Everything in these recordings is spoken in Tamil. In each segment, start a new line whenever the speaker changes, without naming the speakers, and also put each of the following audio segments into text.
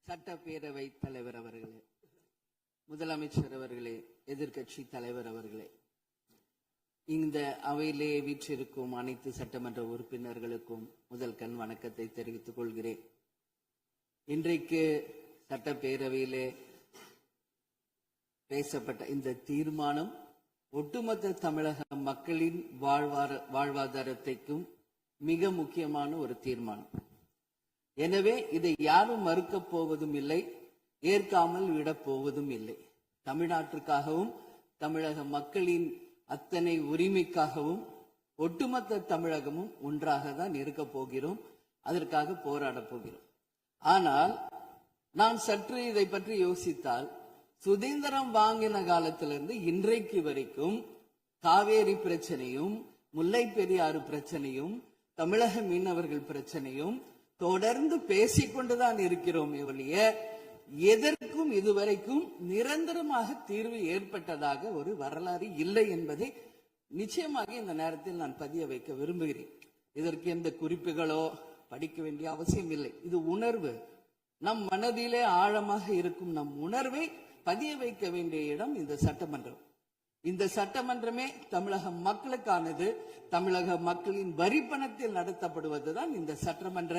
சட்டப்பேரவை தலைவர் அவர்களே, முதலமைச்சர் அவர்களே, எதிர்கட்சி தலைவர் அவர்களே, இந்த அவையிலே வீற்றிருக்கும் அனைத்து சட்டமன்ற உறுப்பினர்களுக்கும் முதல் கண் வணக்கத்தை தெரிவித்துக் கொள்கிறேன். இன்றைக்கு சட்டப்பேரவையிலே பேசப்பட்ட இந்த தீர்மானம் ஒட்டுமொத்த தமிழக மக்களின் வாழ்வாதாரத்திற்கும் மிக முக்கியமான ஒரு தீர்மானம். எனவே இதை யாரும் மறுக்கப் போவதும் இல்லை, ஏற்காமல் விடப் போவதும் இல்லை. தமிழ்நாட்டிற்காகவும் தமிழக மக்களின் அத்தனை உரிமைக்காகவும் ஒட்டுமொத்த தமிழகமும் ஒன்றாக தான் இருக்க போகிறோம், அதற்காக போராடப் போகிறோம். ஆனால் நான் சற்று இதை பற்றி யோசித்தால், சுதந்திரம் வாங்கின காலத்திலிருந்து இன்றைக்கு வரைக்கும் காவேரி பிரச்சனையும் முல்லை பெரியாறு பிரச்சனையும் தமிழக மீனவர்கள் பிரச்சனையும் தொடர்ந்து பேசிக்கொண்டுதான் இருக்கிறோம். எதற்கும் இதுவரைக்கும் நிரந்தரமாக தீர்வு ஏற்பட்டதாக ஒரு வரலாறு இல்லை என்பதை நிச்சயமாக இந்த நேரத்தில் நான் பதிய வைக்க விரும்புகிறேன். இதற்கு எந்த குறிப்புகளோ படிக்க வேண்டிய அவசியம் இல்லை. இது உணர்வு, நம் மனதிலே ஆழமாக இருக்கும் நம் உணர்வை பதிய வைக்க வேண்டிய இடம் இந்த சட்டமன்றம். இந்த சட்டமன்றமே தமிழக மக்களுக்கானது. தமிழக மக்களின் வரி பணத்தில் நடத்தப்படுவதுதான் இந்த சட்டமன்ற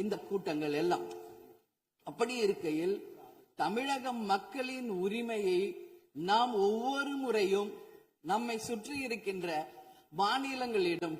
இந்த கூட்டங்கள் எல்லாம். அப்படி இருக்கையில் தமிழக மக்களின் உரிமையை நாம் ஒவ்வொரு முறையும் நம்மை சுற்றி இருக்கின்ற மாநிலங்களிடம்